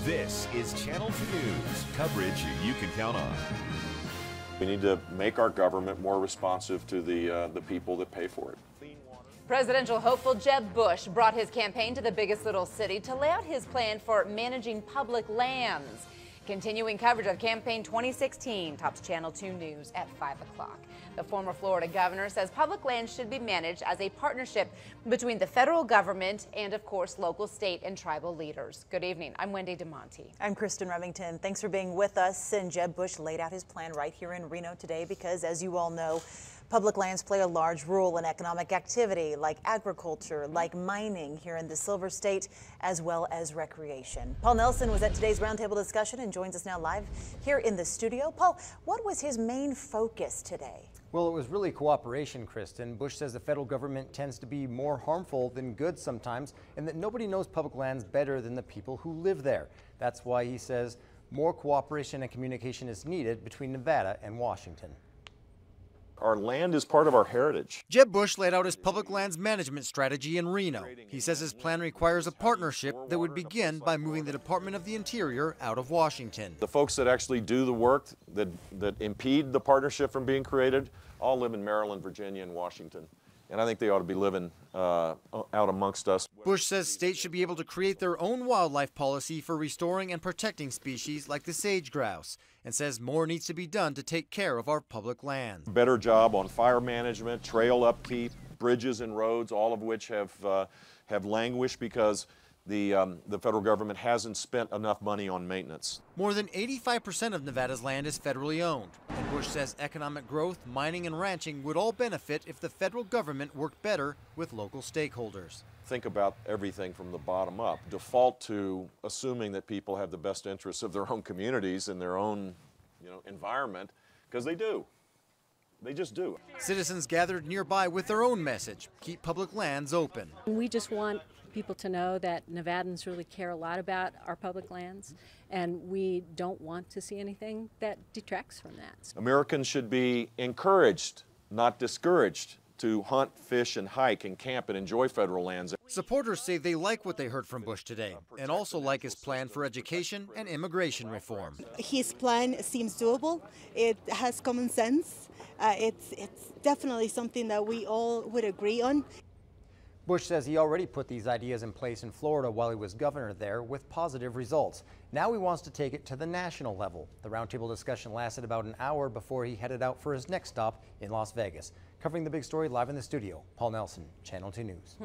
This is Channel 2 News, coverage you can count on. We need to make our government more responsive to the people that pay for it. Presidential hopeful Jeb Bush brought his campaign to the biggest little city to lay out his plan for managing public lands. Continuing coverage of Campaign 2016 tops Channel 2 News at 5 o'clock. The former Florida governor says public lands should be managed as a partnership between the federal government and, of course, local, state, and tribal leaders. Good evening. I'm Wendy DeMonte. I'm Kristen Remington. Thanks for being with us. And Jeb Bush laid out his plan right here in Reno today because, as you all know, public lands play a large role in economic activity like agriculture, like mining here in the Silver State, as well as recreation. Paul Nelson was at today's roundtable discussion and joins us now live here in the studio. Paul, what was his main focus today? Well, it was really cooperation, Kristen. Bush says the federal government tends to be more harmful than good sometimes, and that nobody knows public lands better than the people who live there. That's why he says more cooperation and communication is needed between Nevada and Washington. Our land is part of our heritage. Jeb Bush laid out his public lands management strategy in Reno. He says his plan requires a partnership that would begin by moving the Department of the Interior out of Washington. The folks that actually do the work that impede the partnership from being created all live in Maryland, Virginia, and Washington. And I think they ought to be living out amongst us. Bush says states should be able to create their own wildlife policy for restoring and protecting species like the sage grouse, and says more needs to be done to take care of our public lands. Better job on fire management, trail upkeep, bridges and roads, all of which have languished because the federal government hasn't spent enough money on maintenance. More than 85% of Nevada's land is federally owned. And Bush says economic growth, mining, and ranching would all benefit if the federal government worked better with local stakeholders. Think about everything from the bottom up. Default to assuming that people have the best interests of their own communities and their own, environment, because they do. They just do. Citizens gathered nearby with their own message: keep public lands open. We just want people to know that Nevadans really care a lot about our public lands, and we don't want to see anything that detracts from that. Americans should be encouraged, not discouraged, to hunt, fish, and hike and camp and enjoy federal lands. Supporters say they like what they heard from Bush today, and also like his plan for education and immigration reform. His plan seems doable. It has common sense. It's definitely something that we all would agree on. Bush says he already put these ideas in place in Florida while he was governor there with positive results. Now he wants to take it to the national level. The roundtable discussion lasted about an hour before he headed out for his next stop in Las Vegas. Covering the big story live in the studio, Paul Nelson, Channel 2 News.